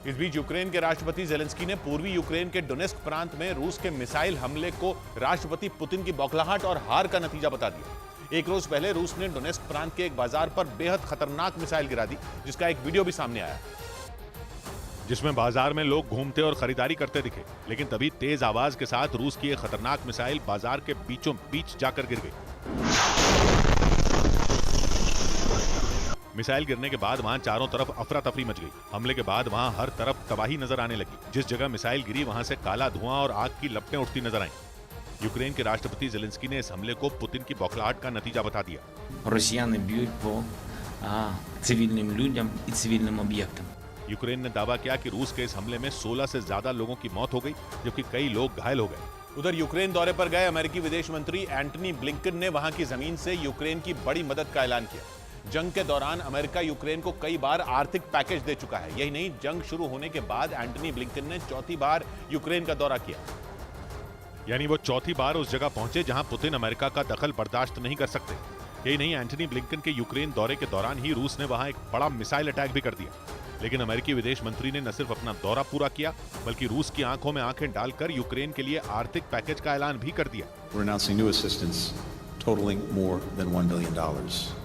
इस बीच यूक्रेन के राष्ट्रपति जेलेंस्की ने पूर्वी यूक्रेन के डोनेस्क प्रांत में रूस के मिसाइल हमले को राष्ट्रपति पुतिन की बौखलाहट और हार का नतीजा बता दिया। एक रोज पहले रूस ने डोनेस्क प्रांत के एक बाजार पर बेहद खतरनाक मिसाइल गिरा दी, जिसका एक वीडियो भी सामने आया, जिसमें बाजार में लोग घूमते और खरीदारी करते दिखे। लेकिन तभी तेज आवाज के साथ रूस की एक खतरनाक मिसाइल बाजार के बीचों बीच जाकर गिर गई। मिसाइल गिरने के बाद वहां चारों तरफ अफरा तफरी मच गई। हमले के बाद वहां हर तरफ तबाही नजर आने लगी। जिस जगह मिसाइल गिरी वहां से काला धुआं और आग की लपटें उठती नजर आईं। यूक्रेन के राष्ट्रपति जेलेंस्की ने इस हमले को पुतिन की बौखलाहट का नतीजा बता दिया। Росіяни б'ють по цивільним людям і цивільним об'єктам. यूक्रेन ने दावा किया कि रूस के इस हमले में 16 से ज्यादा लोगों की मौत हो गई, जबकि कई लोग घायल हो गए। उधर यूक्रेन दौरे पर गए अमेरिकी विदेश मंत्री एंटनी ब्लिंकन ने वहां की जमीन से यूक्रेन की बड़ी मदद का ऐलान किया। जंग के दौरान अमेरिका यूक्रेन को कई बार आर्थिक पैकेज दे चुका है। यही नहीं, जंग शुरू होने के बाद एंटनी ब्लिंकन ने चौथी बार यूक्रेन का दौरा किया। यानी वो चौथी बार उस जगह पहुंचे जहां पुतिन अमेरिका का दखल बर्दाश्त नहीं कर सकते। यही नहीं, एंटनी ब्लिंकन के यूक्रेन दौरे के दौरान ही रूस ने वहां एक बड़ा मिसाइल अटैक भी कर दिया। लेकिन अमेरिकी विदेश मंत्री ने न सिर्फ अपना दौरा पूरा किया, बल्कि रूस की आंखों में आंखें डालकर यूक्रेन के लिए आर्थिक पैकेज का ऐलान भी कर दिया। We're announcing new assistance totaling more than $1 billion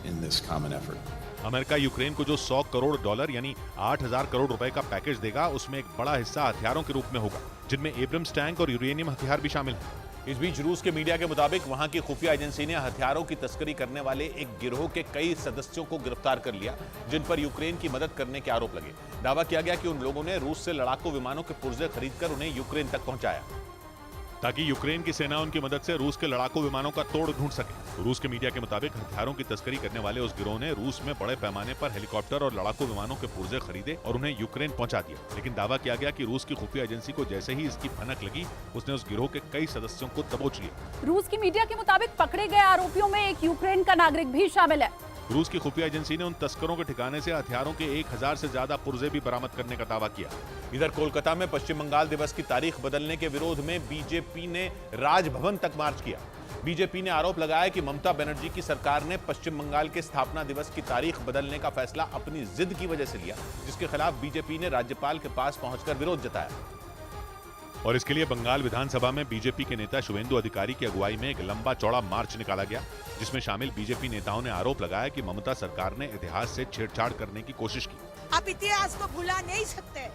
in this common effort. America Ukraine को जो $100 करोड़ यानी 8,000 करोड़ रुपए का पैकेज देगा, उसमें एक बड़ा हिस्सा हथियारों के रूप में होगा, जिनमें एब्रम्स टैंक और यूरेनियम हथियार भी शामिल हैं। इस बीच रूस के मीडिया के मुताबिक वहां की खुफिया एजेंसी ने हथियारों की तस्करी करने वाले एक गिरोह के कई सदस्यों को गिरफ्तार कर लिया, जिन पर यूक्रेन की मदद करने के आरोप लगे। दावा किया गया कि उन लोगों ने रूस से लड़ाकू विमानों के पुर्जे खरीदकर उन्हें यूक्रेन तक पहुंचाया, ताकि यूक्रेन की सेना उनकी मदद से रूस के लड़ाकू विमानों का तोड़ ढूंढ सके। रूस के मीडिया के मुताबिक हथियारों की तस्करी करने वाले उस गिरोह ने रूस में बड़े पैमाने पर हेलीकॉप्टर और लड़ाकू विमानों के पुर्जे खरीदे और उन्हें यूक्रेन पहुंचा दिया। लेकिन दावा किया गया कि रूस की खुफिया एजेंसी को जैसे ही इसकी भनक लगी, उसने उस गिरोह के कई सदस्यों को दबोच लिया। रूस की मीडिया के मुताबिक पकड़े गए आरोपियों में एक यूक्रेन का नागरिक भी शामिल है। रूस की खुफिया एजेंसी ने उन तस्करों के ठिकाने से हथियारों के 1000 से ज्यादा पुर्जे भी बरामद करने का दावा किया। इधर कोलकाता में पश्चिम बंगाल दिवस की तारीख बदलने के विरोध में बीजेपी ने राजभवन तक मार्च किया। बीजेपी ने आरोप लगाया कि ममता बनर्जी की सरकार ने पश्चिम बंगाल के स्थापना दिवस की तारीख बदलने का फैसला अपनी जिद की वजह से लिया, जिसके खिलाफ बीजेपी ने राज्यपाल के पास पहुंचकर विरोध जताया। और इसके लिए बंगाल विधानसभा में बीजेपी के नेता शुवेंदु अधिकारी की अगुवाई में एक लंबा चौड़ा मार्च निकाला गया, जिसमें शामिल बीजेपी नेताओं ने आरोप लगाया कि ममता सरकार ने इतिहास से छेड़छाड़ करने की कोशिश की। आप इतिहास को भुला नहीं सकते,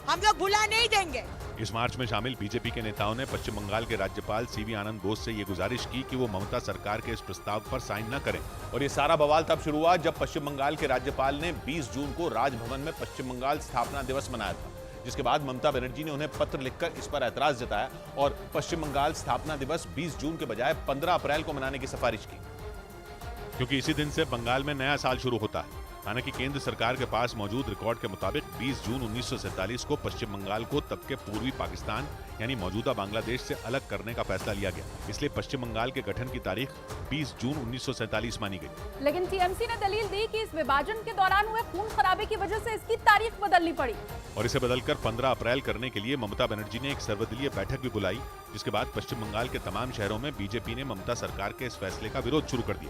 हम लोग भुला नहीं देंगे। इस मार्च में शामिल बीजेपी के नेताओं ने पश्चिम बंगाल के राज्यपाल सीवी आनंद बोस से ये गुजारिश की कि वो ममता सरकार के इस प्रस्ताव पर साइन न करें। और ये सारा बवाल तब शुरू हुआ जब पश्चिम बंगाल के राज्यपाल ने 20 जून को राजभवन में पश्चिम बंगाल स्थापना दिवस मनाया था, जिसके बाद ममता बनर्जी ने उन्हें पत्र लिखकर इस पर ऐतराज जताया और पश्चिम बंगाल स्थापना दिवस 20 जून के बजाय 15 अप्रैल को मनाने की सिफारिश की, क्योंकि इसी दिन से बंगाल में नया साल शुरू होता है। हालांकि केंद्र सरकार के पास मौजूद रिकॉर्ड के मुताबिक 20 जून 1947 को पश्चिम बंगाल को तब के पूर्वी पाकिस्तान यानी मौजूदा बांग्लादेश से अलग करने का फैसला लिया गया, इसलिए पश्चिम बंगाल के गठन की तारीख 20 जून 1947 मानी गई। लेकिन टीएमसी ने दलील दी कि इस विभाजन के दौरान हुए खून खराबे की वजह से इसकी तारीख बदलनी पड़ी और इसे बदलकर 15 अप्रैल करने के लिए ममता बनर्जी ने एक सर्वदलीय बैठक भी बुलाई, जिसके बाद पश्चिम बंगाल के तमाम शहरों में बीजेपी ने ममता सरकार के इस फैसले का विरोध शुरू कर दिया।